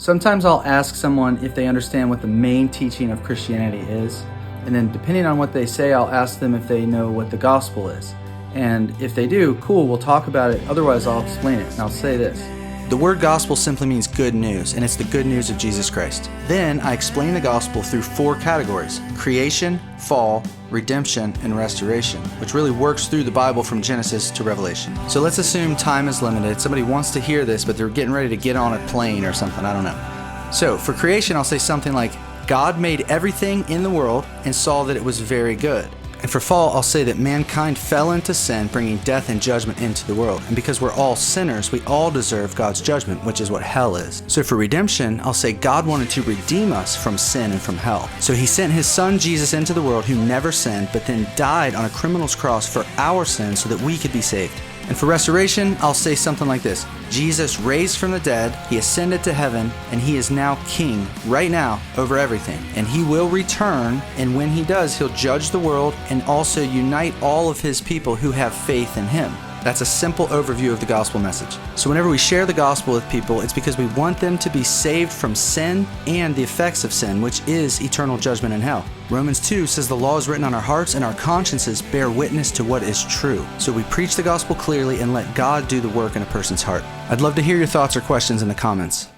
Sometimes I'll ask someone if they understand what the main teaching of Christianity is, and then depending on what they say, I'll ask them if they know what the gospel is. And if they do, cool, we'll talk about it. Otherwise, I'll explain it, and I'll say this. The word gospel simply means good news, and it's the good news of Jesus Christ. Then I explain the gospel through 4 categories: creation, fall, redemption, and restoration, which really works through the Bible from Genesis to Revelation. So let's assume time is limited. Somebody wants to hear this, but they're getting ready to get on a plane or something. I don't know. So for creation, I'll say something like, God made everything in the world and saw that it was very good. And for fall, I'll say that mankind fell into sin, bringing death and judgment into the world. And because we're all sinners, we all deserve God's judgment, which is what hell is. So for redemption, I'll say God wanted to redeem us from sin and from hell. So he sent his son Jesus into the world, who never sinned, but then died on a criminal's cross for our sins so that we could be saved. And for restoration, I'll say something like this: Jesus raised from the dead, he ascended to heaven, and he is now king right now over everything. And he will return, and when he does, he'll judge the world and also unite all of his people who have faith in him. That's a simple overview of the gospel message. So whenever we share the gospel with people, it's because we want them to be saved from sin and the effects of sin, which is eternal judgment in hell. Romans 2 says the law is written on our hearts and our consciences bear witness to what is true. So we preach the gospel clearly and let God do the work in a person's heart. I'd love to hear your thoughts or questions in the comments.